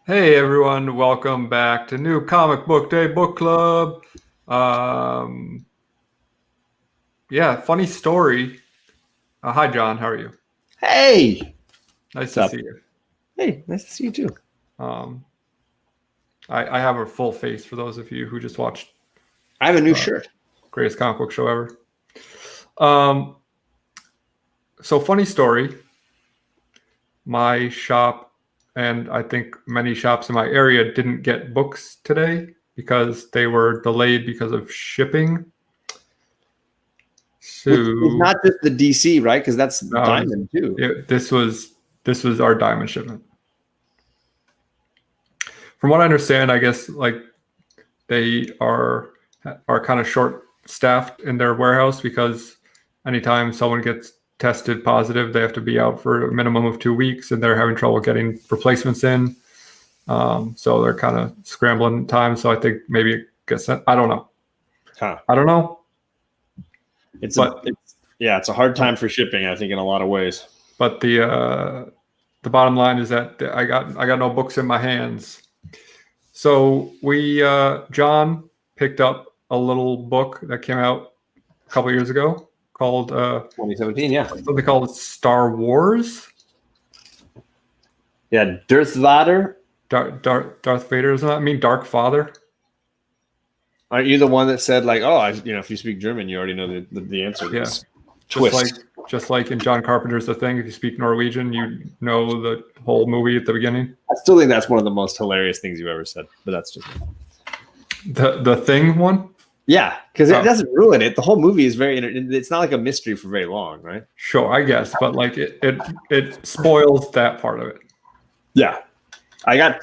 Hey everyone, welcome back to New Comic Book Day Book Club. Um, funny story. Hi John, how are you? Hey, Nice what's to up? see you. Hey, nice to see you too. Um, I have a full face for those of you who just watched I have a new uh, shirt. Greatest Comic Book Show ever. Um, so funny story. My shop and I think many shops in my area didn't get books today because they were delayed because of shipping. Which is So not just the DC, right? Because that's No, Diamond too. this was our diamond shipment. From what I understand, I guess like they are kind of short staffed in their warehouse because anytime someone gets tested positive, they have to be out for a minimum of 2 weeks, and they're having trouble getting replacements in. So they're kind of scrambling time. So I think maybe it gets sent. I don't know. Huh. I don't know. It's But it's a hard time for shipping, I think, in a lot of ways. but the bottom line is that I got no books in my hands. So John picked up a little book that came out a couple years ago called 2017, yeah. something called Star Wars. Yeah, Darth Vader. Darth Vader, doesn't that mean Dark Father? Aren't you the one that said like, oh, if you speak German, you already know the answer to Yeah. this twist? Just like in John Carpenter's The Thing, if you speak Norwegian, you know the whole movie at the beginning. I still think that's one of the most hilarious things you've ever said, but that's just me. The Thing one? Yeah, because it doesn't ruin it. The whole movie is it's not like a mystery for very long, right? Sure, I guess, but like it spoils that part of it. Yeah. I got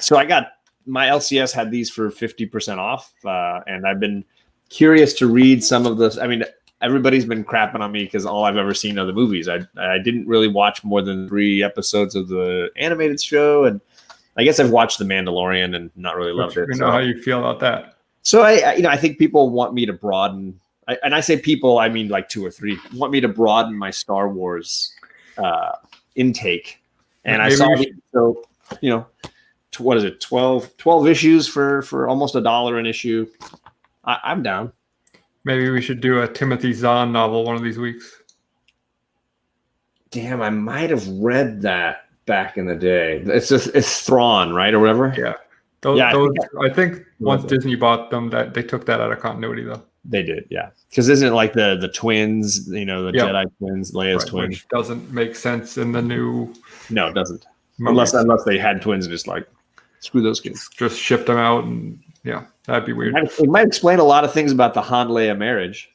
my LCS had these for 50% off, and I've been curious to read some of this. I mean, everybody's been crapping on me because all I've ever seen are the movies. I didn't really watch more than 3 episodes of the animated show, and I guess I've watched The Mandalorian and not really loved it. You know how you feel about that. So I think people want me to broaden, and I say people, I mean like 2 or 3, want me to broaden my Star Wars intake, and Maybe I saw what is it, 12 issues for almost $1 an issue. I'm down. Maybe we should do a Timothy Zahn novel one of these weeks. Damn, I might have read that back in the day. It's Thrawn, right, or whatever. Yeah. I think once Disney bought them, that they took that out of continuity, though. They did, yeah. Because isn't it like the twins, the Jedi twins, Leia's twins, which doesn't make sense in the new. No, it doesn't. Movies. Unless they had twins and just like screw those kids, just shipped them out, and yeah, that'd be weird. It might explain a lot of things about the Han Leia marriage.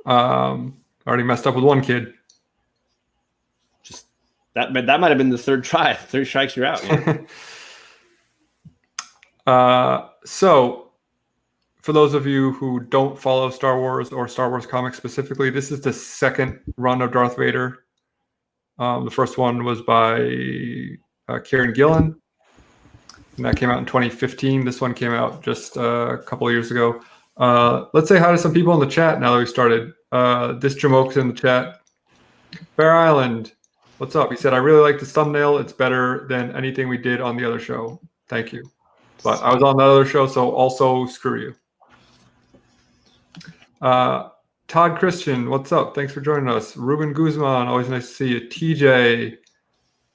Already messed up with one kid. Just that might have been the third try. 3 strikes, you're out. Yeah. So, for those of you who don't follow Star Wars or Star Wars comics specifically, this is the second run of Darth Vader. The first one was by Kieran Gillen, and that came out in 2015. This one came out just a couple of years ago. Let's say hi to some people in the chat now that we started. This Jamoke's in the chat. Bear Island, what's up? He said, I really like this thumbnail. It's better than anything we did on the other show. Thank you. But I was on that other show, so also screw you. Todd Christian, what's up? Thanks for joining us. Ruben Guzman, always nice to see you. TJ,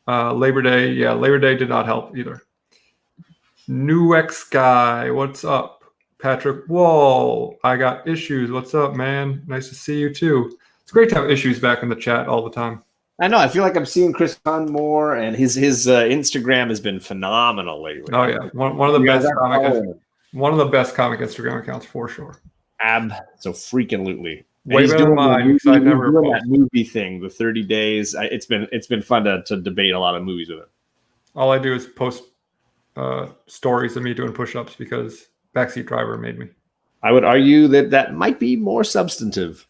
Labor Day. Yeah, Labor Day did not help either. New X Guy, what's up? Patrick Wall, I got issues. What's up, man? Nice to see you too. It's great to have issues back in the chat all the time. I know. I feel like I'm seeing Chris Hunt more, and his Instagram has been phenomenal lately. Oh yeah, one of the best comic Instagram accounts for sure. Absolutely. Way better than mine because I never doing that movie thing, the 30 days. It's been fun to debate a lot of movies with it. All I do is post stories of me doing push-ups because Backseat Driver made me. I would argue that might be more substantive.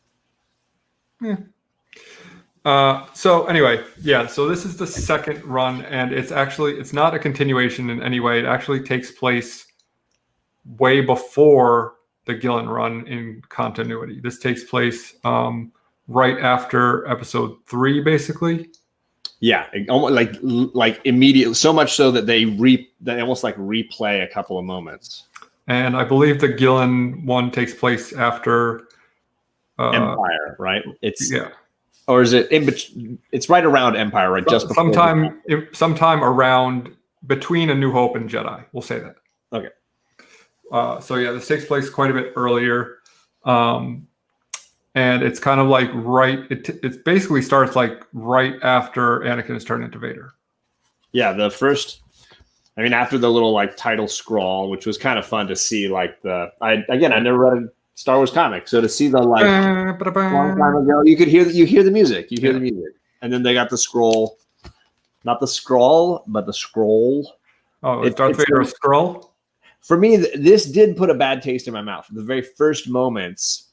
Yeah. So anyway, yeah. So this is the second run, and it's not a continuation in any way. It actually takes place way before the Gillen run in continuity. This takes place right after episode 3, basically. Yeah, almost like immediately, so much so that they almost like replay a couple of moments. And I believe the Gillen one takes place after Empire, right? It's yeah, or is it in between? It's right around Empire, right? Just before sometime around between A New Hope and Jedi. We'll say that. Okay. So yeah, this takes place quite a bit earlier, and it's kind of like it basically starts like right after Anakin is turned into Vader. Yeah, after the little like title scroll, which was kind of fun to see, like I never read a Star Wars comic, so to see the like long time ago, you hear the music, the music, and then they got the scroll, not the scroll, but the scroll. Oh, is Darth Vader a scroll? For me, this did put a bad taste in my mouth. The very first moments,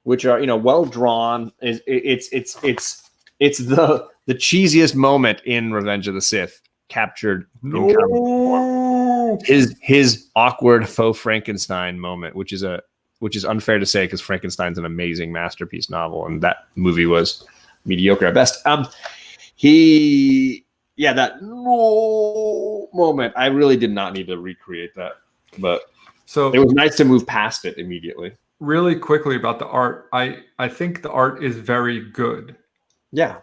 which are well drawn, it's the cheesiest moment in Revenge of the Sith captured. No. His awkward faux Frankenstein moment, which is unfair to say because Frankenstein's an amazing masterpiece novel, and that movie was mediocre at best. That moment, I really did not need to recreate that, but so it was nice to move past it immediately. Really quickly about the art, I think the art is very good. Yeah.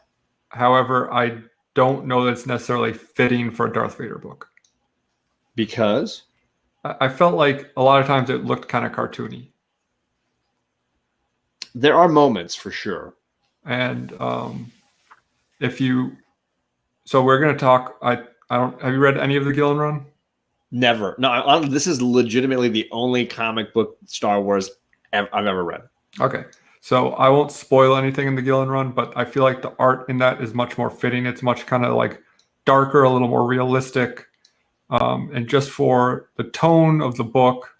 However, I don't know that it's necessarily fitting for a Darth Vader book. Because? I felt like a lot of times it looked kind of cartoony. There are moments for sure. And so we're going to talk, have you read any of the Gillen run? Never. No, this is legitimately the only comic book Star Wars I've ever read. Okay. So I won't spoil anything in the Gillen run, but I feel like the art in that is much more fitting. It's much kind of like darker, a little more realistic. And just for the tone of the book,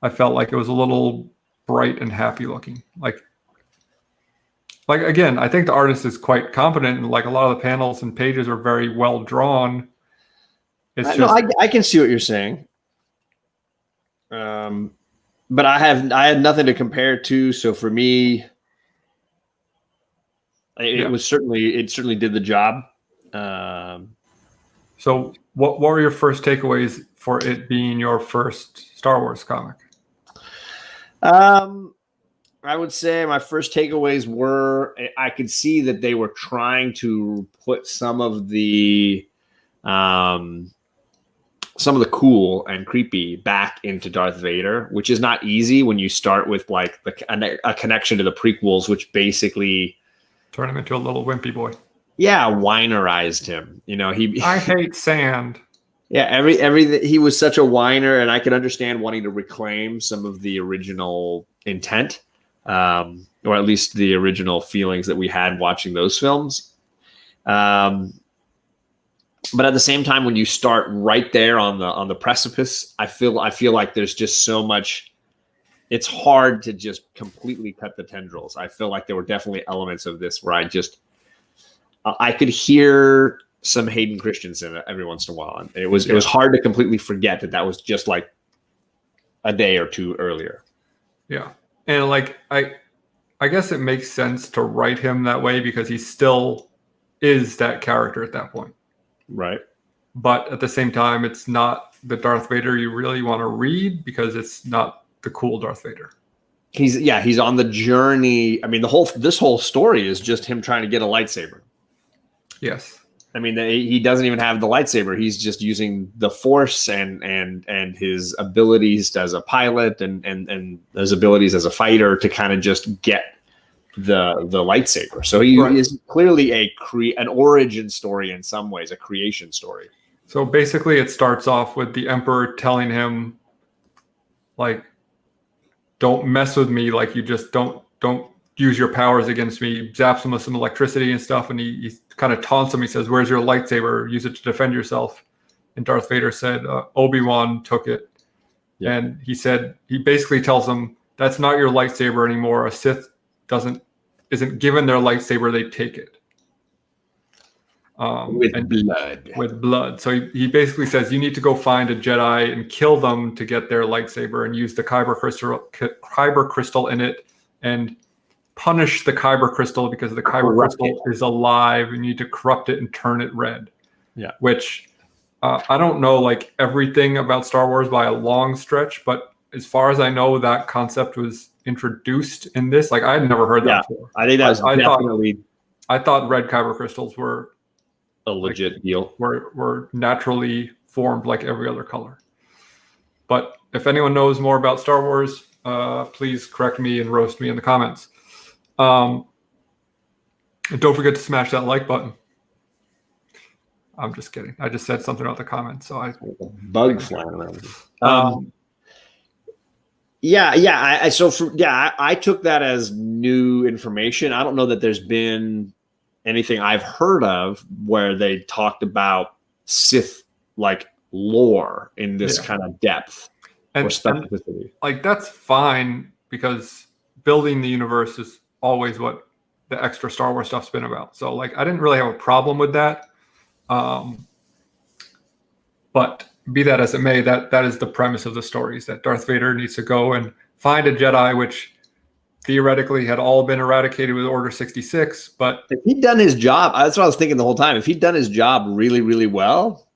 I felt like it was a little bright and happy looking. Like again, I think the artist is quite competent, and like a lot of the panels and pages are very well drawn. I can see what you're saying. But I had nothing to compare to, so for me, it certainly did the job. So what were your first takeaways for it being your first Star Wars comic? I would say my first takeaways were I could see that they were trying to put some of the cool and creepy back into Darth Vader, which is not easy when you start with like a connection to the prequels, which basically turn him into a little wimpy boy. Yeah, whinerized him. I hate sand. Yeah, everything. He was such a whiner, and I could understand wanting to reclaim some of the original intent, or at least the original feelings that we had watching those films. But at the same time, when you start right there on the precipice, I feel like there's just so much. It's hard to just completely cut the tendrils. I feel like there were definitely elements of this where I could hear some Hayden Christensen every once in a while, and it was hard to completely forget that was just like a day or two earlier. Yeah, and like I guess it makes sense to write him that way because he still is that character at that point. Right. But at the same time, it's not the Darth Vader you really want to read because it's not the cool Darth Vader. He's on the journey. I mean, this whole story is just him trying to get a lightsaber. Yes. I mean, he doesn't even have the lightsaber. He's just using the Force and his abilities as a pilot and his abilities as a fighter to kind of just get the lightsaber. So he is clearly an origin story in some ways, a creation story. So basically it starts off with the Emperor telling him, like, don't mess with me. Like, you just don't use your powers against me. He zaps him with some electricity and stuff. And he kind of taunts him. He says, where's your lightsaber? Use it to defend yourself. And Darth Vader said, Obi-Wan took it. Yeah. And he basically tells him, that's not your lightsaber anymore. A Sith isn't given their lightsaber, they take it. With blood. So he basically says, you need to go find a Jedi and kill them to get their lightsaber and use the kyber crystal in it and punish the kyber crystal because the kyber crystal is alive and you need to corrupt it and turn it red. Yeah. Which I don't know like everything about Star Wars by a long stretch, but as far as I know, that concept was introduced in this. Like I had never heard that before. I think that's definitely. I thought red kyber crystals were a legit deal. Were naturally formed like every other color. But if anyone knows more about Star Wars, please correct me and roast me in the comments. And don't forget to smash that like button. I'm just kidding. I just said something about the comments, so I bug flying around. I took that as new information. I don't know that there's been anything I've heard of where they talked about Sith like lore in this kind of depth or specificity. And, like that's fine because building the universe is always what the extra Star Wars stuff's been about. So like I didn't really have a problem with that. But be that as it may, that is the premise of the story, is that Darth Vader needs to go and find a Jedi, which theoretically had all been eradicated with Order 66. But if he'd done his job, that's what I was thinking the whole time. If he'd done his job really, really well,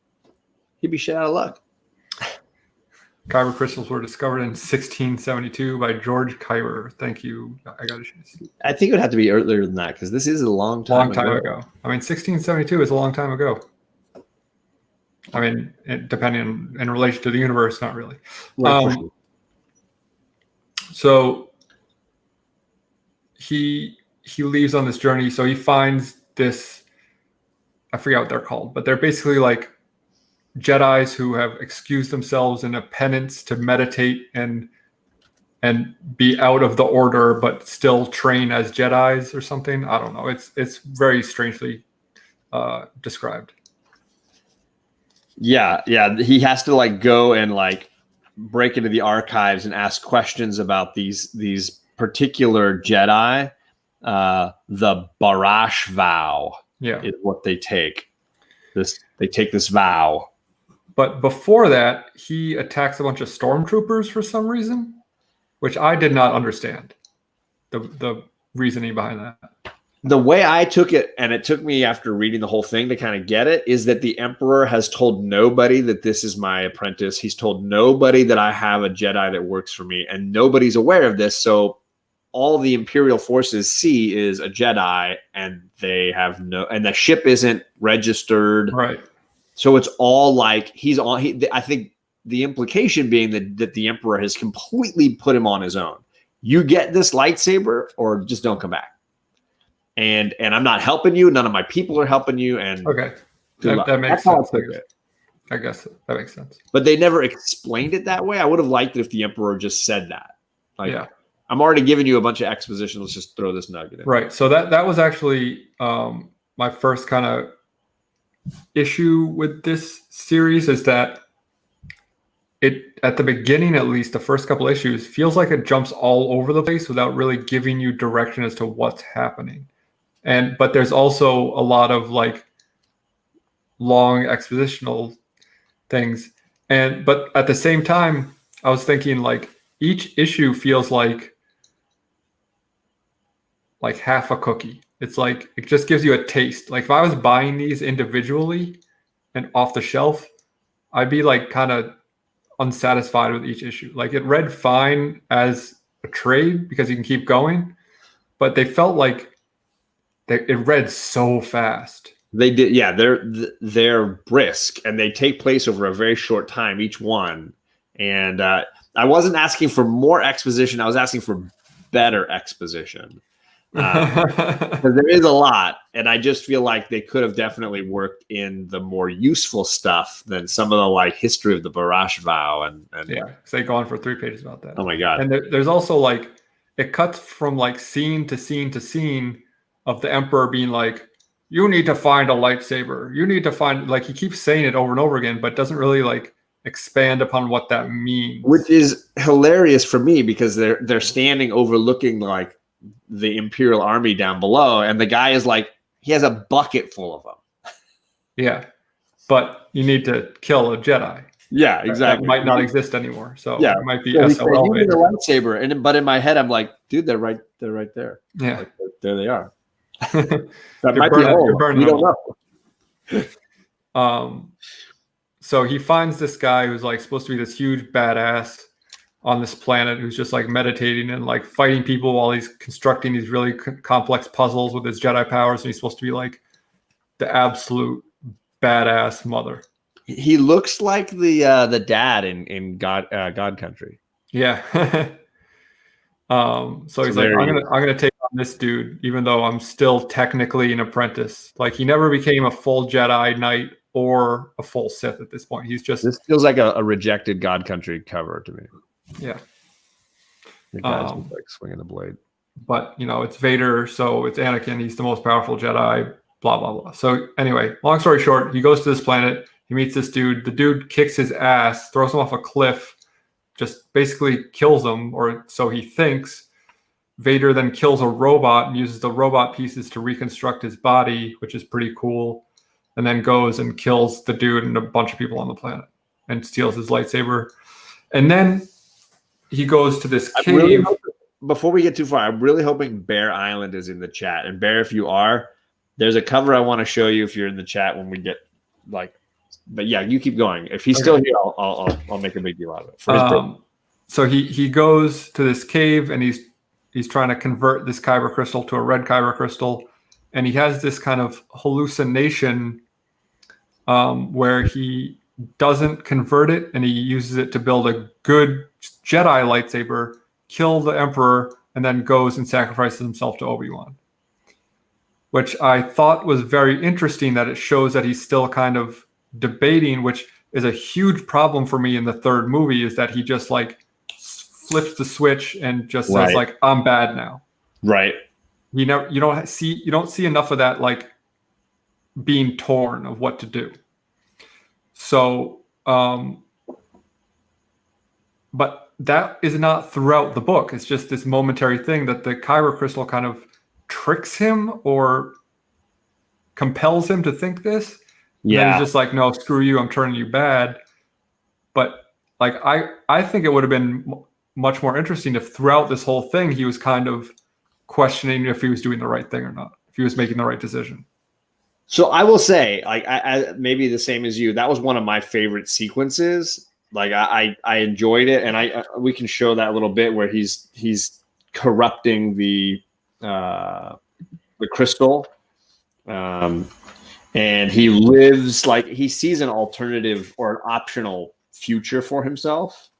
he'd be shit out of luck. Kyber crystals were discovered in 1672 by George Kyber. Thank you. I got to. I think it would have to be earlier than that because this is a long time ago. I mean, 1672 is a long time ago. I mean, depending in relation to the universe, not really. Sure. So he leaves on this journey. So he finds this. I forget what they're called, but they're basically like Jedis who have excused themselves in a penance to meditate and be out of the order, but still train as Jedis or something. I don't know. It's very strangely described. Yeah. He has to like go and like break into the archives and ask questions about these particular Jedi. The Barash vow is what they take. They take this vow. But before that, he attacks a bunch of stormtroopers for some reason, which I did not understand the reasoning behind that. The way I took it, and it took me after reading the whole thing to kind of get it, is that the Emperor has told nobody that this is my apprentice. He's told nobody that I have a Jedi that works for me, and nobody's aware of this. So all the Imperial forces see is a Jedi, and they have and the ship isn't registered. Right. So it's all like I think the implication being that the Emperor has completely put him on his own. You get this lightsaber or just don't come back. And I'm not helping you. None of my people are helping you. And okay, that makes sense. I guess that makes sense. But they never explained it that way. I would have liked it if the Emperor just said that. Like, I'm already giving you a bunch of exposition. Let's just throw this nugget in. Right. So that was actually my first kind of issue with this series, is that it, at the beginning, at least the first couple issues, feels like it jumps all over the place without really giving you direction as to what's happening. But there's also a lot of like long expositional things. But at the same time, I was thinking like each issue feels like half a cookie. It's like it just gives you a taste. Like if I was buying these individually and off the shelf, I'd be like kind of unsatisfied with each issue. Like it read fine as a trade because you can keep going, but they felt like it read so fast. They did, yeah. They're brisk and they take place over a very short time, each one. And I wasn't asking for more exposition. I was asking for better exposition. Because there is a lot, and I just feel like they could have definitely worked in the more useful stuff than some of the like history of the Barash vow and yeah, because they go on for 3 pages about that. Oh my god! And there's also like it cuts from like scene to scene to scene of the Emperor being like, "You need to find a lightsaber. You need to find," like he keeps saying it over and over again, but doesn't really like expand upon what that means. Which is hilarious for me because they're standing overlooking like the Imperial army down below, and the guy is like, he has a bucket full of them. Yeah, but you need to kill a Jedi. Yeah, that exactly. might not exist anymore. So Yeah. it might be So he said, SOL "You need a Vader. lightsaber," but in my head, I'm like, dude, they're right there. Yeah. Like, there they are. You're That might be a whole. burning We them don't all. know. So he finds this guy who's like supposed to be this huge badass on this planet who's just like meditating and like fighting people while he's constructing these really complex puzzles with his Jedi powers, and he's supposed to be like the absolute badass mother. He looks like the dad in God Country. Yeah. So he's like, I'm gonna take on this dude, even though I'm still technically an apprentice. Like he never became a full Jedi Knight or a full Sith at this point. He's just This feels like a rejected God Country cover to me. yeah. The guy's just like swinging the blade. But it's Vader, so it's Anakin. He's the most powerful Jedi. Blah blah blah. So anyway, long story short, he goes to this planet. He meets this dude. The dude kicks his ass, throws him off a cliff, just basically kills him, or so he thinks. Vader then kills a robot and uses the robot pieces to reconstruct his body, which is pretty cool. And then goes and kills the dude and a bunch of people on the planet and steals his lightsaber. And then he goes to this cave. Before we get too far, I'm really hoping Bear Island is in the chat. And Bear, if you are, there's a cover I want to show you if you're in the chat when we get like. But yeah, you keep going. If he's still here, I'll make a big deal out of it. So he goes to this cave and he's trying to convert this kyber crystal to a red kyber crystal, and he has this kind of hallucination where he doesn't convert it and he uses it to build a good Jedi lightsaber, kill the Emperor, and then goes and sacrifices himself to Obi-Wan. Which I thought was very interesting, that it shows that he's still kind of debating, which is a huge problem for me in the third movie, is that he just like flips the switch and just says like, I'm bad now. Right. You don't see enough of that, like being torn of what to do. So, but that is not throughout the book. It's just this momentary thing that the kyber crystal kind of tricks him or compels him to think this. Yeah. And he's just like, no, screw you. I'm turning you bad. But like, I think it would have been much more interesting if throughout this whole thing, he was kind of questioning if he was doing the right thing or not, if he was making the right decision. So I will say, like, I maybe the same as you, that was one of my favorite sequences. Like I enjoyed it. And we can show that a little bit where he's corrupting the crystal. And he lives like he sees an alternative or an optional future for himself.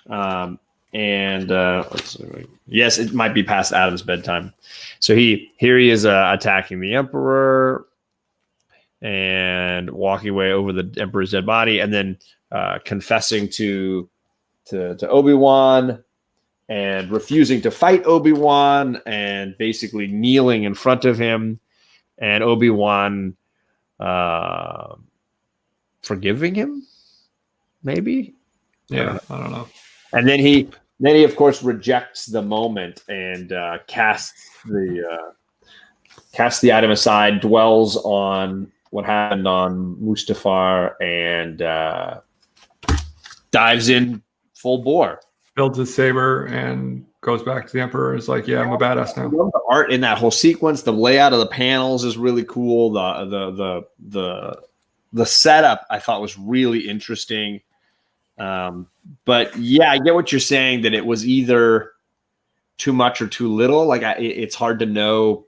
Let's see. Yes, it might be past Adam's bedtime. So he is attacking the Emperor and walking away over the Emperor's dead body, and then confessing to Obi-Wan and refusing to fight Obi-Wan and basically kneeling in front of him. And Obi-Wan forgiving him, maybe? Yeah, I don't know. And then he of course rejects the moment and casts the item aside, dwells on what happened on Mustafar, and dives in full bore. Builds his saber and goes back to the Emperor. Is like, yeah, I'm a badass now. I love the art in that whole sequence. The layout of the panels is really cool. The setup I thought was really interesting. But yeah, I get what you're saying, that it was either too much or too little. Like it's hard to know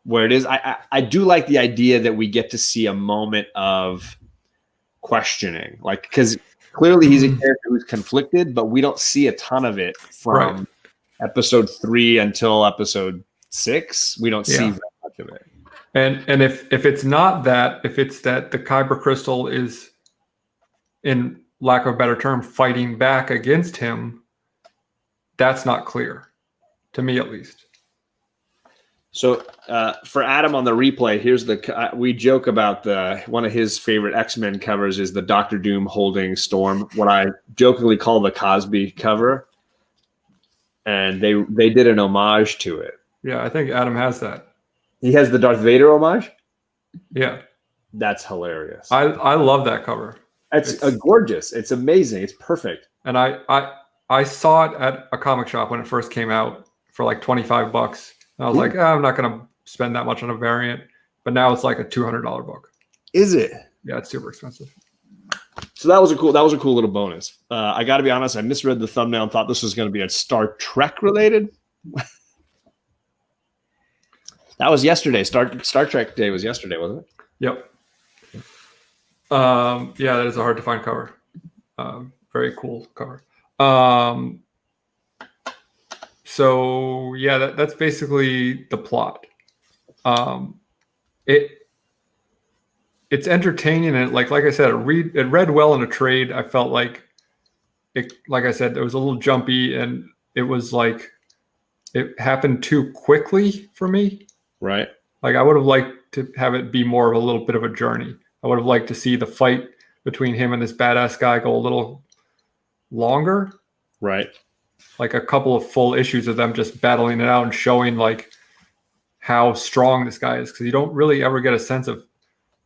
where it is. I do like the idea that we get to see a moment of questioning, like, because clearly he's a character who's conflicted, but we don't see a ton of it from episode 3 until episode 6. We don't see very much of it. And if it's not that, if it's that the kyber crystal is, in lack of a better term, fighting back against him, that's not clear, to me at least. So for Adam on the replay, here's we joke about one of his favorite X-Men covers is the Doctor Doom holding Storm, what I jokingly call the Cosby cover. And they did an homage to it. Yeah, I think Adam has that. He has the Darth Vader homage? Yeah. That's hilarious. I love that cover. It's gorgeous. It's amazing. It's perfect. And I saw it at a comic shop when it first came out for like $25. And I was like, I'm not gonna spend that much on a variant. But now it's like a $200 book. Is it? Yeah, it's super expensive. So that was a cool little bonus. I got to be honest, I misread the thumbnail and thought this was going to be a Star Trek related. That was yesterday. Star Trek Day was yesterday, wasn't it? Yep. Yeah, that is a hard to find cover. Very cool cover. So yeah, that's basically the plot. It's entertaining, and like I said, it read well in a trade. I felt like I said, it was a little jumpy, and it was like it happened too quickly for me. Right. Like I would have liked to have it be more of a little bit of a journey. I would have liked to see the fight between him and this badass guy go a little longer. Right. Like a couple of full issues of them just battling it out and showing like how strong this guy is, because you don't really ever get a sense of,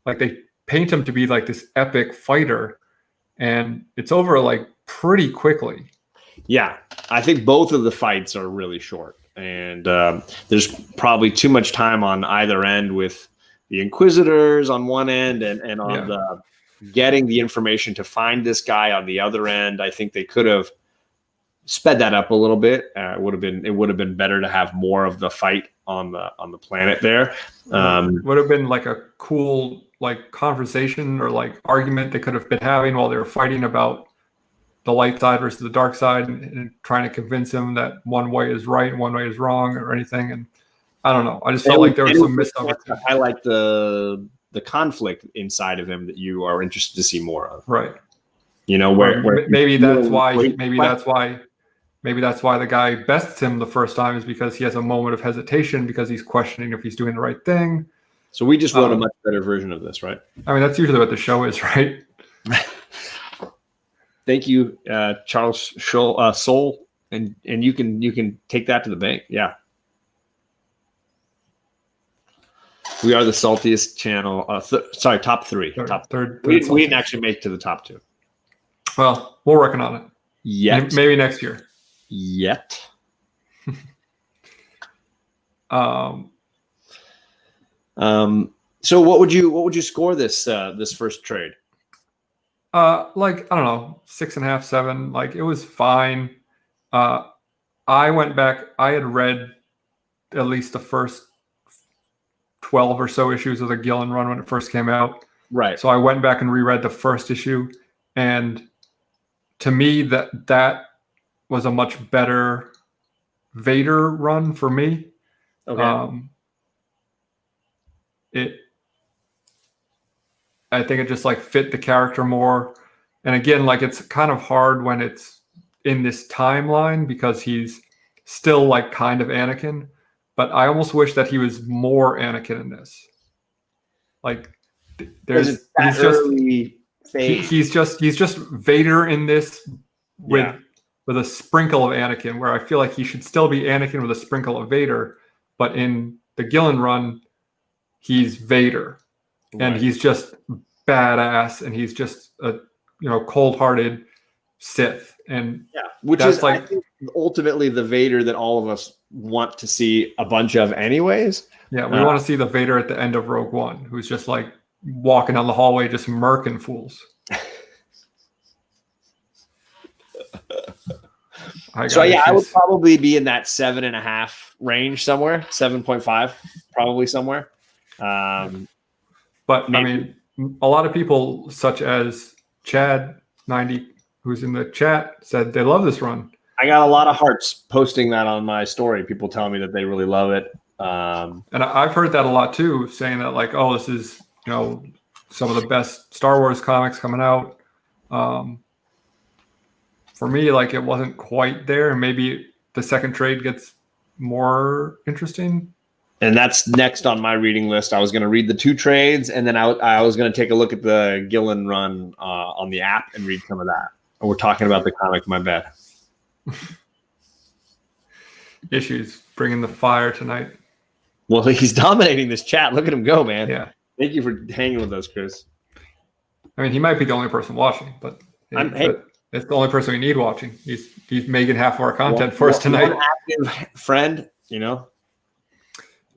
like, they paint him to be like this epic fighter, and it's over like pretty quickly. Yeah, I think both of the fights are really short, and there's probably too much time on either end with the Inquisitors on one end and on the getting the information to find this guy on the other end. I think they could have sped that up a little bit. It would have been better to have more of the fight on the planet there. Would have been like a cool like conversation or like argument they could have been having while they were fighting about the light side versus the dark side, and trying to convince him that one way is right and one way is wrong or anything. And I don't know. I just felt like there was some missed opportunity. I like the conflict inside of him that you are interested to see more of. Right. You know, where maybe that's why the guy bests him the first time, is because he has a moment of hesitation because he's questioning if he's doing the right thing. So we just wrote a much better version of this, right? I mean, that's usually what the show is, right? Thank you, Charles Soule, and you can take that to the bank. Yeah, we are the saltiest channel. Top three. Third. We didn't actually make it to the top two. Well, we're working on it. Yet. Maybe next year. Yet. So what would you score this first trade? Like, I don't know, 6.5, 7. Like, it was fine. I went back. I had read at least the first 12 or so issues of the Gillen run when it first came out. Right. So I went back and reread the first issue, and to me that was a much better Vader run for me. Okay. I think it just like fit the character more. And again, like, it's kind of hard when it's in this timeline because he's still like kind of Anakin, but I almost wish that he was more Anakin in this. Like, he's just Vader in this with a sprinkle of Anakin, where I feel like he should still be Anakin with a sprinkle of Vader, but in the Gillen run, he's Vader. And he's just badass, and he's just a cold-hearted Sith. And which is like, I think, ultimately the Vader that all of us want to see a bunch of, anyways. Yeah, we want to see the Vader at the end of Rogue One, who's just like walking down the hallway, just murking fools. I would probably be in that 7.5 range somewhere, 7.5, probably somewhere. But maybe. I mean, a lot of people, such as Chad90, who's in the chat, said they love this run. I got a lot of hearts posting that on my story. People telling me that they really love it. And I've heard that a lot too, saying that like, oh, this is some of the best Star Wars comics coming out. For me, like, it wasn't quite there. Maybe the second trade gets more interesting. And that's next on my reading list. I was going to read the 2 trades, and then I was going to take a look at the Gillen run on the app and read some of that. And we're talking about the comic, my bad. Issues bringing the fire tonight. Well, he's dominating this chat. Look at him go, man. Yeah. Thank you for hanging with us, Chris. I mean, he might be the only person watching, but it's the only person we need watching. He's making half of our content for us tonight. One active friend, better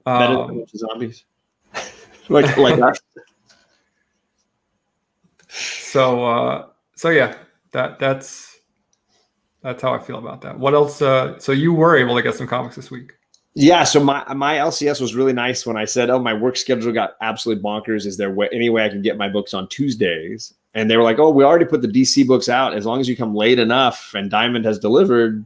than a bunch of zombies, like us. So yeah, that's how I feel about that. What else? So you were able to get some comics this week. Yeah, so my LCS was really nice when I said, "Oh, my work schedule got absolutely bonkers. Is there any way I can get my books on Tuesdays?" And they were like, "Oh, we already put the DC books out. As long as you come late enough and Diamond has delivered,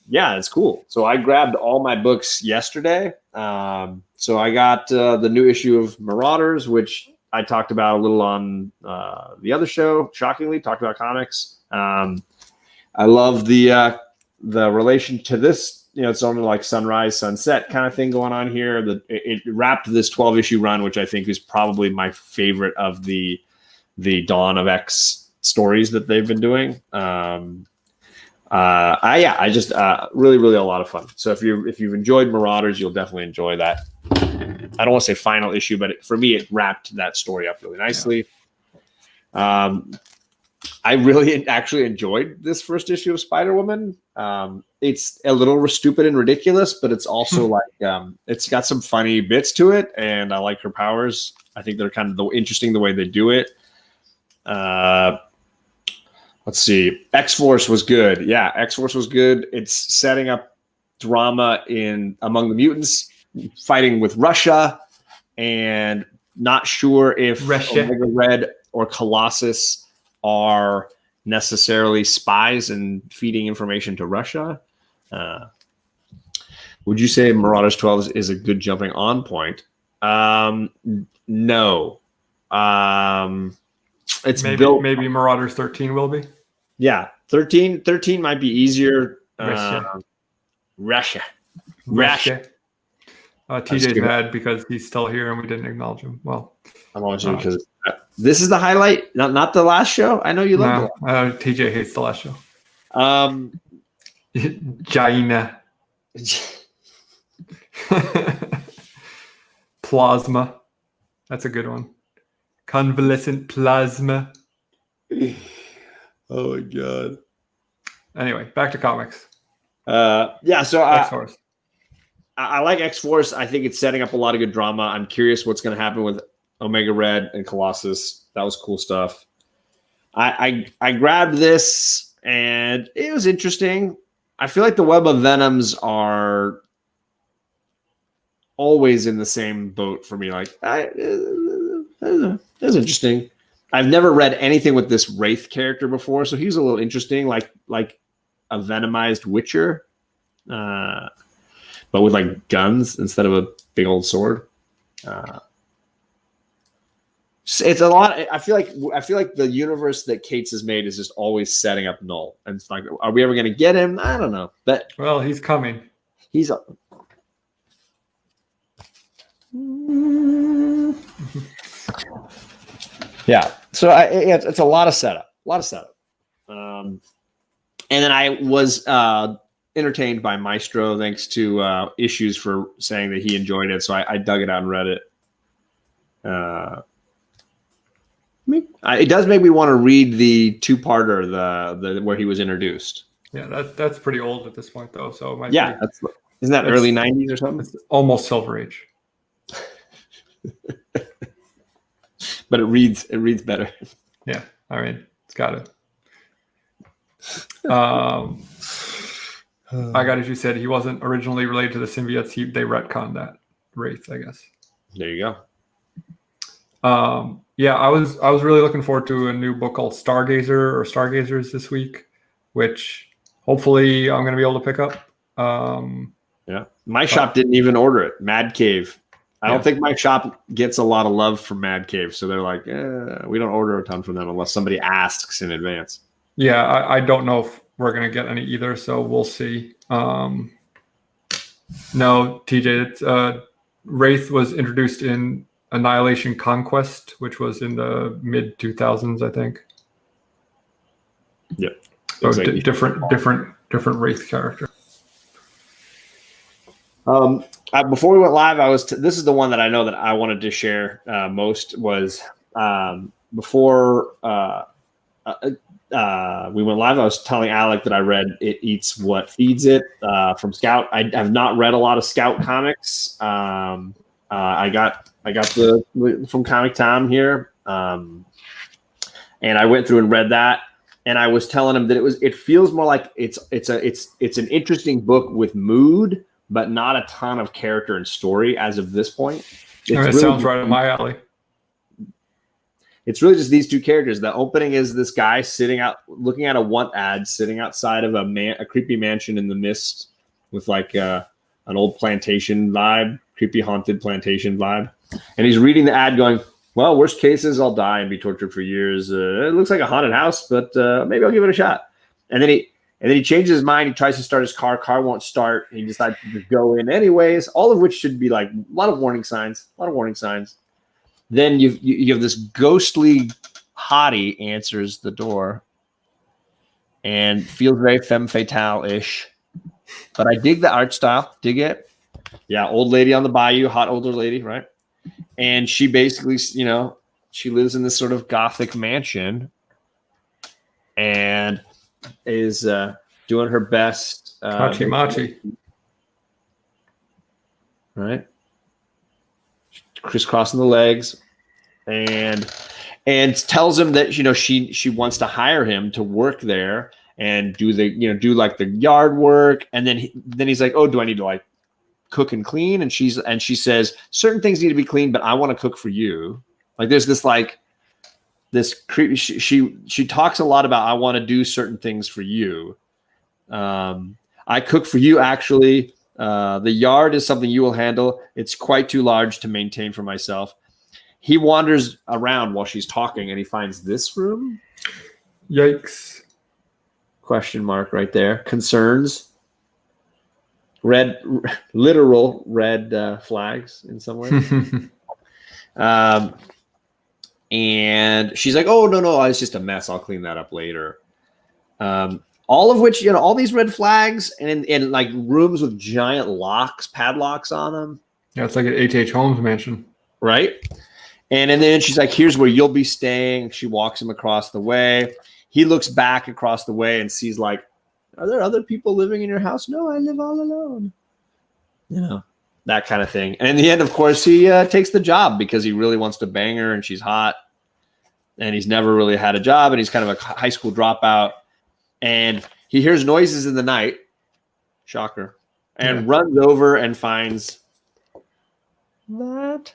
yeah, it's cool." So I grabbed all my books yesterday. So I got the new issue of Marauders, which I talked about a little on the other show. Shockingly, talked about comics. I love the relation to this. It's only like sunrise, sunset kind of thing going on here. It wrapped this 12-issue run, which I think is probably my favorite of the Dawn of X stories that they've been doing. I just really, really a lot of fun. So if you've enjoyed Marauders, you'll definitely enjoy that. I don't want to say final issue, but for me, it wrapped that story up really nicely. Yeah. I really actually enjoyed this first issue of Spider-Woman. It's a little stupid and ridiculous, but it's also like it's got some funny bits to it, and I like her powers. I think they're kind of interesting the way they do it. Let's see. X-Force was good. Yeah, X-Force was good. It's setting up drama among the mutants fighting with Russia, and not sure if Omega Red or Colossus are necessarily spies and feeding information to Russia. Would you say Marauders 12 is a good jumping on point? No. It's maybe Marauders 13 will be. Yeah, 13 might be easier. Russia. TJ's mad because he's still here and we didn't acknowledge him. Well, I'm watching because this is the highlight, not the last show. I know you love it. TJ hates the last show. Jaina. Plasma. That's a good one. Convalescent plasma. Oh my god. Anyway, back to comics. Yeah, so X-Force. I like X-Force. I think it's setting up a lot of good drama. I'm curious what's going to happen with Omega Red and Colossus. That was cool stuff. I grabbed this and it was interesting. I feel like the Web of Venoms are always in the same boat for me. Like, it was interesting. I've never read anything with this Wraith character before, so he's a little interesting, like a venomized Witcher, but with like guns instead of a big old sword. It's a lot. I feel like the universe that Cates has made is just always setting up Null, and it's like, are we ever going to get him? I don't know. But well, he's coming. He's yeah. So it's a lot of setup. And then I was entertained by Maestro thanks to Issues for saying that he enjoyed it. So I dug it out and read it. It does make me want to read the two-parter, the where he was introduced. Yeah, that's pretty old at this point, though. So it might isn't that early 90s or something? It's almost Silver Age. But it reads better. Yeah, I mean, it's got it. I got as you said, he wasn't originally related to the symbiotes. They retconned that Wraith, I guess. There you go. Yeah, I was really looking forward to a new book called Stargazers this week, which hopefully I'm going to be able to pick up. Yeah, my shop didn't even order it. Mad Cave. I don't think my shop gets a lot of love from Mad Cave, so they're like, we don't order a ton from them unless somebody asks in advance. Yeah, I don't know if we're going to get any either, so we'll see. No, TJ, Wraith was introduced in Annihilation Conquest, which was in the mid 2000s, I think. Yep. So different Wraith character. Before we went live, this is the one that I know that I wanted to share most was before we went live, I was telling Alec that I read It Eats What Feeds It from Scout. I have not read a lot of Scout comics. I got the from Comic Tom here, and I went through and read that. And I was telling him that it feels more like it's an interesting book with mood, but not a ton of character and story as of this point. It sounds right up my alley. It's really just these two characters. The opening is this guy sitting out, looking at a want ad, sitting outside of a creepy mansion in the mist with like an old plantation vibe, creepy haunted plantation vibe. And he's reading the ad going, well, worst cases, I'll die and be tortured for years. It looks like a haunted house, but maybe I'll give it a shot. And then he changes his mind. He tries to start his car. Car won't start. He decides to just go in anyways, all of which should be like a lot of warning signs. Then you have this ghostly hottie answers the door and feels very femme fatale-ish. But I dig the art style. Dig it. Yeah, old lady on the bayou, hot older lady, right? And she basically, she lives in this sort of gothic mansion and is doing her best. Machi. Right? Crisscrossing the legs, and tells him that she wants to hire him to work there and do like the yard work, and then he's like, oh, do I need to like cook and clean? And she says certain things need to be clean, but I want to cook for you. Like there's this like this creepy. She talks a lot about I want to do certain things for you. I cook for you actually. The yard is something you will handle. It's quite too large to maintain for myself. He wanders around while she's talking and he finds this room. Yikes. Question mark right there. Concerns. Literal red flags in some way. And she's like, oh, no, it's just a mess. I'll clean that up later. All of which, all these red flags and like rooms with giant padlocks on them. Yeah, it's like an H.H. Holmes mansion. Right? And then she's like, here's where you'll be staying. She walks him across the way. He looks back across the way and sees like, are there other people living in your house? No, I live all alone. That kind of thing. And in the end, of course, he takes the job because he really wants to bang her and she's hot. And he's never really had a job and he's kind of a high school dropout. And he hears noises in the night, shocker, and runs over and finds that.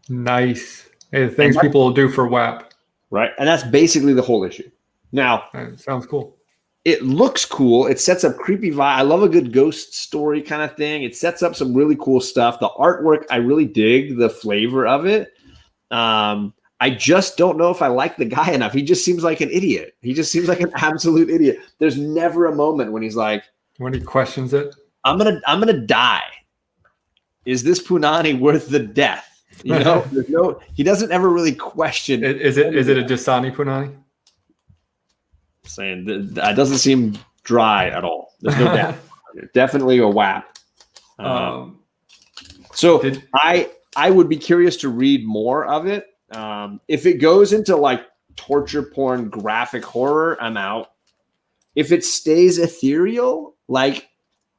Nice. Hey, the things people will do for WAP. Right. And that's basically the whole issue. Now, sounds cool. It looks cool. It sets up creepy vibe. I love a good ghost story kind of thing. It sets up some really cool stuff. The artwork, I really dig the flavor of it. I just don't know if I like the guy enough. He just seems like an idiot. He just seems like an absolute idiot. There's never a moment when he's like, when he questions it, I'm gonna die. Is this Punani worth the death? He doesn't ever really question. Is it a Dasani Punani? Saying that doesn't seem dry at all. There's no doubt. Definitely a WAP. I would be curious to read more of it. If it goes into like torture porn, graphic horror, I'm out. If it stays ethereal, like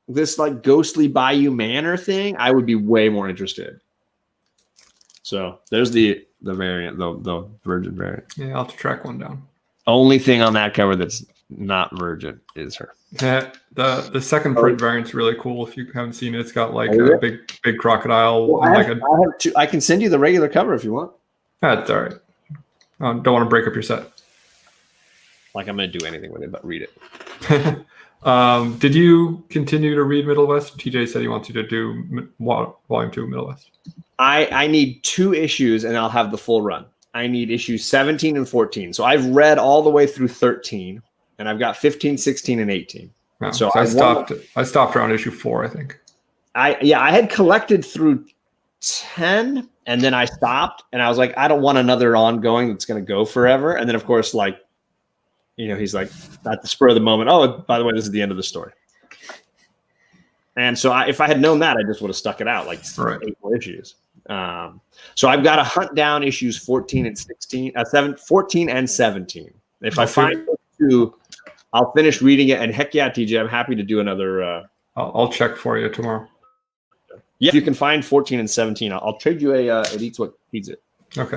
this like ghostly Bayou Manor thing, I would be way more interested. So there's the variant, the virgin variant. Yeah, I'll have to track one down. Only thing on that cover that's not virgin is her. Yeah, the second print variant's really cool. If you haven't seen it, it's got like a big crocodile. Well, I have two. I can send you the regular cover if you want. That's all right. Don't want to break up your set. Like I'm going to do anything with it, but read it. Did you continue to read Middle West? TJ said he wants you to do Volume 2 Middle West. I need 2 issues and I'll have the full run. I need issues 17 and 14. So I've read all the way through 13 and I've got 15, 16, and 18. Oh, so I stopped around issue 4, I think. I had collected through 10 and then I stopped and I was like, I don't want another ongoing that's going to go forever. And then of course, like, he's like at the spur of the moment. Oh, by the way, this is the end of the story. And so if I had known that, I just would have stuck it out like 8 more issues. So I've got to hunt down issues 14 and 16, 14 and 17. If I find those 2, I'll finish reading it. And heck yeah, TJ, I'm happy to do another. I'll check for you tomorrow. Yeah, if you can find 14 and 17, I'll trade you a It Eats What Feeds It. Okay.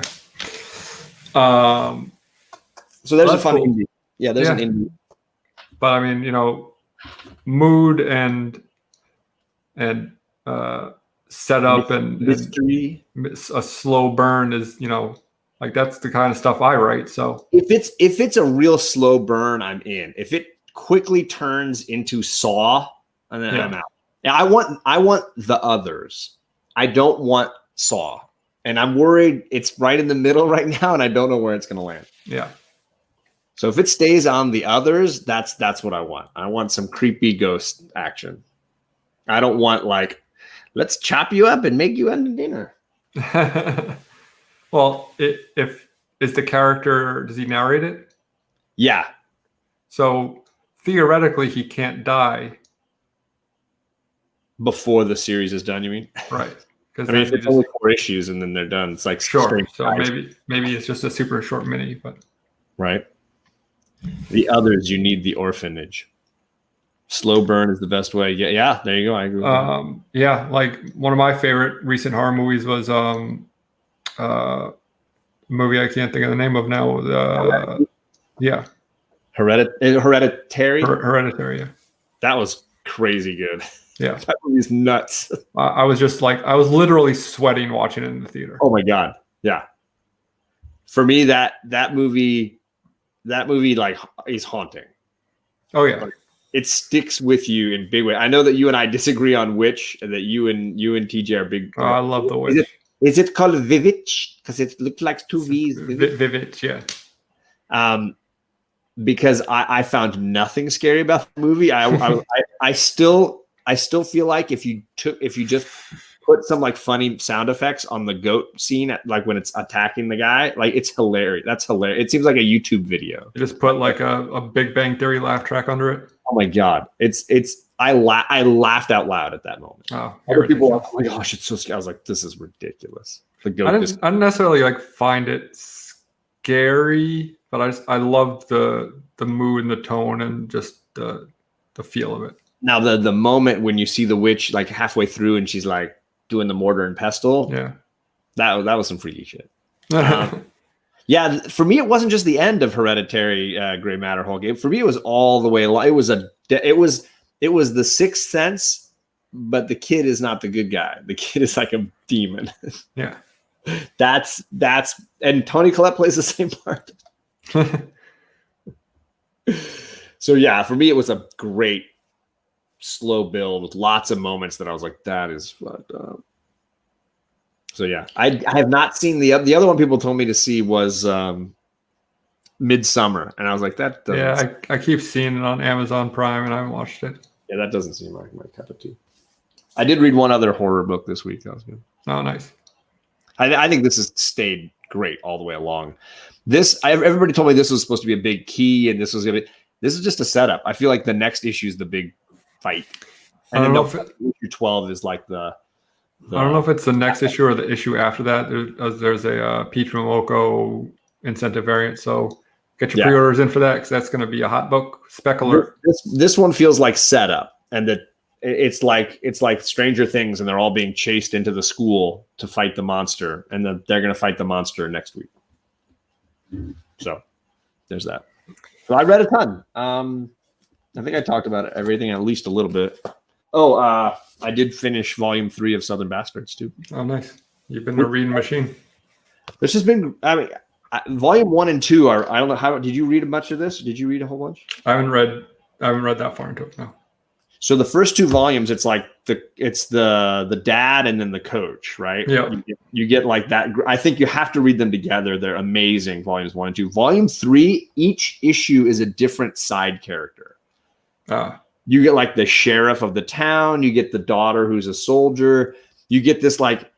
So there's a fun indie. Yeah, there's an indie. But I mean, mood and setup and mystery. A slow burn is, like that's the kind of stuff I write. So if it's a real slow burn, I'm in. If it quickly turns into Saw, and then I'm out. Yeah, I want the others. I don't want Saw. And I'm worried it's right in the middle right now, and I don't know where it's going to land. Yeah. So if it stays on the others, that's what I want. I want some creepy ghost action. I don't want like, let's chop you up and make you into dinner. Well, if is the character, does he narrate it? Yeah. So theoretically, he can't die before the series is done. You mean? Right. Because if it's only 4 issues and then they're done, it's like sure. So maybe it's just a super short mini, but right. The others, you need the orphanage. Slow burn is the best way. Yeah. There you go. I agree. Yeah, like one of my favorite recent horror movies was a movie I can't think of the name of now. Yeah. Hereditary. Hereditary. Yeah. That was crazy good. Yeah, that movie's nuts. I was literally sweating watching it in the theater. Oh my god, yeah. For me, that movie like is haunting. Oh yeah, like, it sticks with you in big way. I know that you and I disagree on Witch, and that you and TJ are big. I love the Witch. Is it called Vivitch? Because it looks like 2 V's. Vivitch, yeah. Because I found nothing scary about the movie. I still feel like if you just put some like funny sound effects on the goat scene, like when it's attacking the guy, like it's hilarious. That's hilarious. It seems like a YouTube video. You just put like a Big Bang Theory laugh track under it. Oh my god, I laughed out loud at that moment. Oh, other people were like, oh my gosh, it's so scary. I was like, this is ridiculous. The goat. I didn't necessarily like find it scary, but I loved the mood and the tone and just the feel of it. Now the moment when you see the witch like halfway through and she's like doing the mortar and pestle, yeah, that was some freaky shit. Yeah, for me it wasn't just the end of Hereditary, Gray Matter whole game. For me it was all the way along. It was the Sixth Sense, but the kid is not the good guy. The kid is like a demon. Yeah, that's and Toni Collette plays the same part. So yeah, for me it was a great slow build with lots of moments that I was like, that is fucked up. So yeah, I have not seen the other one people told me to see was Midsummer, and I was like, that doesn't. Yeah, I keep seeing it on Amazon Prime, and I haven't watched it. Yeah, that doesn't seem like my cup of tea. I did read one other horror book this week. That was good. Oh, nice. I think this has stayed great all the way along. Everybody told me this was supposed to be a big key, and this is just a setup. I feel like the next issue is the big fight, and then issue 12 is like the. I don't know if it's the next issue or the issue after that. There's a Peach Momoko incentive variant, so get your pre-orders in for that because that's going to be a hot book. Specular. This one feels like setup, and that it's like Stranger Things, and they're all being chased into the school to fight the monster, and then they're going to fight the monster next week. So there's that. So I read a ton. I think I talked about everything at least a little bit. Oh, I did finish volume 3 of Southern Bastards too. Oh, nice. You've been a reading machine. This has been, volume 1 and 2 are, I don't know how, did you read much of this? Did you read a whole bunch? I haven't read that far into it, no. So the first 2 volumes, it's like it's the dad and then the coach, right? Yeah. You get like that. I think you have to read them together. They're amazing, volumes 1 and 2. Volume 3, each issue is a different side character. You get like the sheriff of the town. You get the daughter who's a soldier. You get this like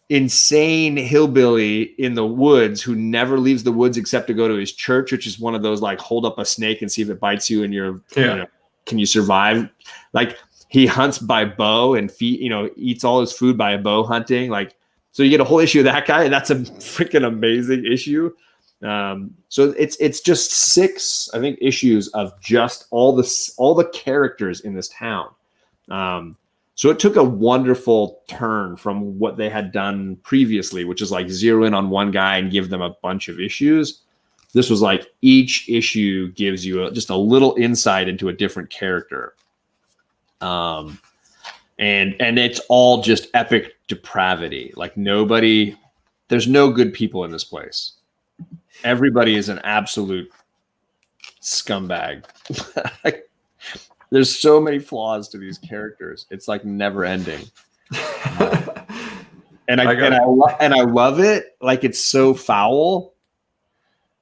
insane hillbilly in the woods who never leaves the woods except to go to his church, which is one of those like hold up a snake and see if it bites you and you're, can you survive? Like he hunts by bow and eats all his food by bow hunting. Like, so you get a whole issue of that guy, and that's a freaking amazing issue. So it's just 6, I think, issues of just all the characters in this town. So it took a wonderful turn from what they had done previously, which is like zero in on one guy and give them a bunch of issues. This was like each issue gives you just a little insight into a different character. And it's all just epic depravity. Like there's no good people in this place. Everybody is an absolute scumbag. There's so many flaws to these characters. It's like never ending. And I love it. Like, it's so foul.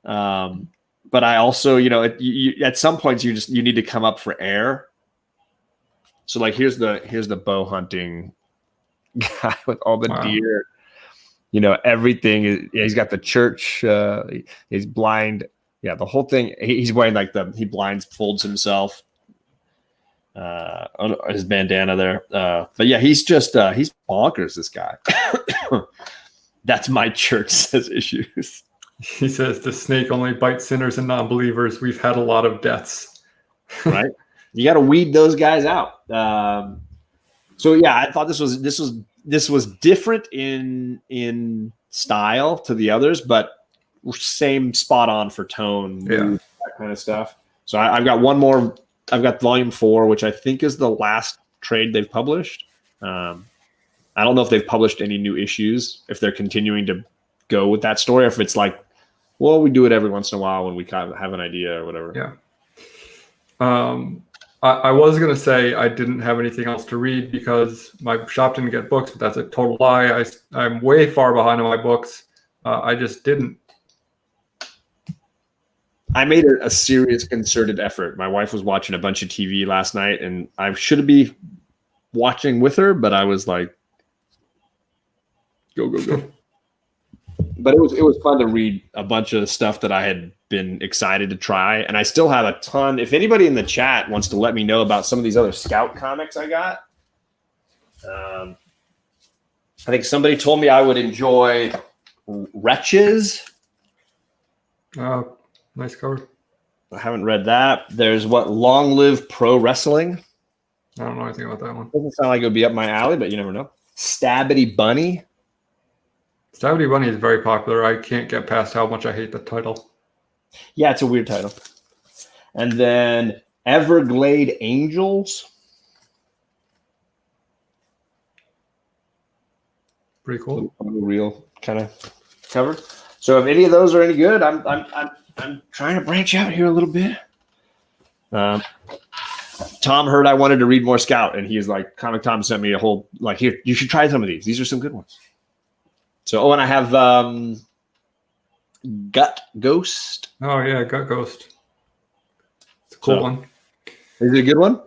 But I also, at some points you need to come up for air. So like, here's the bow hunting guy with all the deer. Everything he's got the church. He's blind. Yeah, the whole thing. He's wearing like he blindfolds himself. His bandana there. But yeah, he's just he's bonkers, this guy. That's my church says issues. He says the snake only bites sinners and non-believers. We've had a lot of deaths. Right? You got to weed those guys out. So yeah, I thought this was different in style to the others, but same spot on for tone, mood, that kind of stuff. So I've got one more. I've got volume 4, which I think is the last trade they've published. I don't know if they've published any new issues, if they're continuing to go with that story, or if it's like, well, we do it every once in a while when we kind of have an idea or whatever. Yeah. I was going to say I didn't have anything else to read because my shop didn't get books, but that's a total lie. I'm way far behind on my books. I just didn't. I made a serious concerted effort. My wife was watching a bunch of TV last night, and I should be watching with her, but I was like, go. But it was fun to read a bunch of stuff that I had been excited to try, and I still have a ton. If anybody in the chat wants to let me know about some of these other Scout comics I got, I think somebody told me I would enjoy Wretches. Nice cover. I haven't read that. There's Long Live Pro Wrestling. I don't know anything about that one. Doesn't sound like it would be up my alley, but you never know. Stabbity Bunny. Stabbity Bunny is very popular. I can't get past how much I hate the title. Yeah, it's a weird title. And then Everglade Angels. Pretty cool. Real kind of cover. So if any of those are any good, I'm trying to branch out here a little bit. Tom heard I wanted to read more Scout, and he's like, Comic Tom sent me a whole, like, here, you should try some of these. These are some good ones. So, and I have Gut Ghost. Oh, yeah, Gut Ghost. It's a cool one. Is it a good one?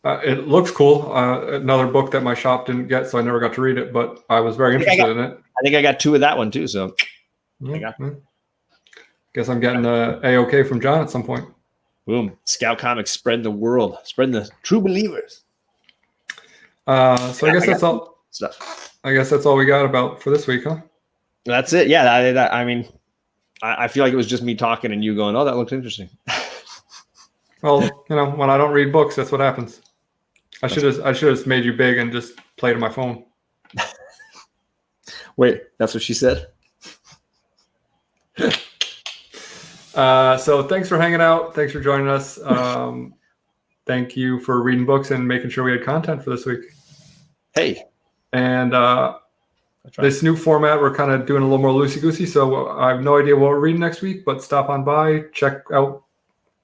It looks cool. Another book that my shop didn't get, so I never got to read it, but I was very interested in it. I think I got 2 of that one, too, so. Guess I'm getting a A-OK from John at some point. Boom. Scout Comics spreading the world, spreading the true believers. So I guess that's all. Stuff. I guess that's all we got about for this week, huh? That's it. Yeah. I mean, I feel like it was just me talking and you going, oh, that looks interesting. Well, when I don't read books, that's what happens. I should have made you big and just played on my phone. Wait, that's what she said? So thanks for hanging out. Thanks for joining us. Thank you for reading books and making sure we had content for this week. Hey. And this new format, we're kind of doing a little more loosey-goosey, so I have no idea what we're reading next week, but stop on by. Check out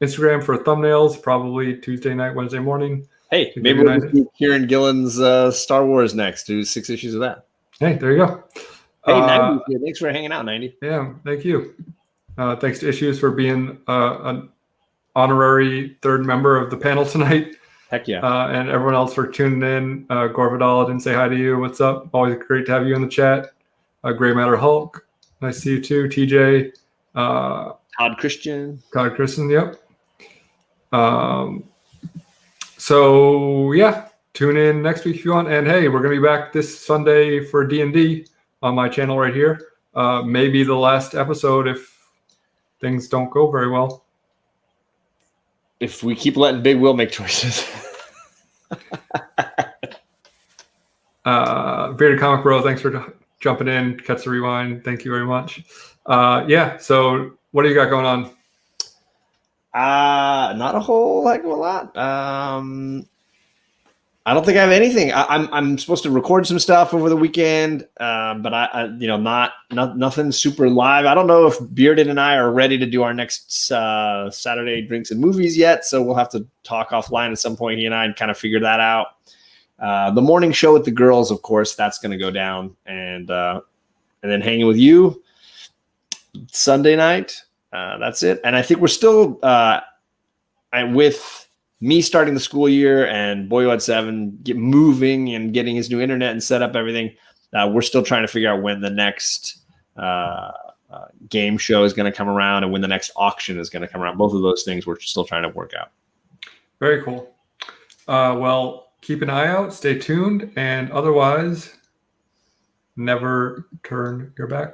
Instagram for thumbnails, probably Tuesday night, Wednesday morning. Hey, maybe we'll just do Kieran Gillen's Star Wars next. Do 6 issues of that. Hey, there you go. Hey, 90, thanks for hanging out, 90. Yeah, thank you. Thanks to Issues for being an honorary 3rd member of the panel tonight. Heck yeah. And everyone else for tuning in. Gore Vidal, I didn't say hi to you. What's up? Always great to have you in the chat. Gray Matter Hulk. Nice to see you too. TJ. Todd Christian, yep. So, yeah. tune in next week if you want. And hey, we're going to be back this Sunday for D&D on my channel right here. Maybe the last episode if things don't go very well. If we keep letting Big Will make choices. Vader Comic Bro, thanks for jumping in. Catch the Rewind. Thank you very much. So what do you got going on? Not a whole heck of a lot. I don't think I have anything. I'm supposed to record some stuff over the weekend, but I nothing super live. I don't know if Bearded and I are ready to do our next Saturday drinks and movies yet, so we'll have to talk offline at some point. He and I kind of figure that out. The morning show with the girls, of course, that's going to go down, and then hanging with you Sunday night. That's it. And I think we're still with me starting the school year and Boyo at 7 moving and getting his new internet and set up everything. We're still trying to figure out when the next game show is going to come around and when the next auction is going to come around. Both of those things we're still trying to work out. Very cool. Well, keep an eye out, stay tuned, and otherwise, never turn your back.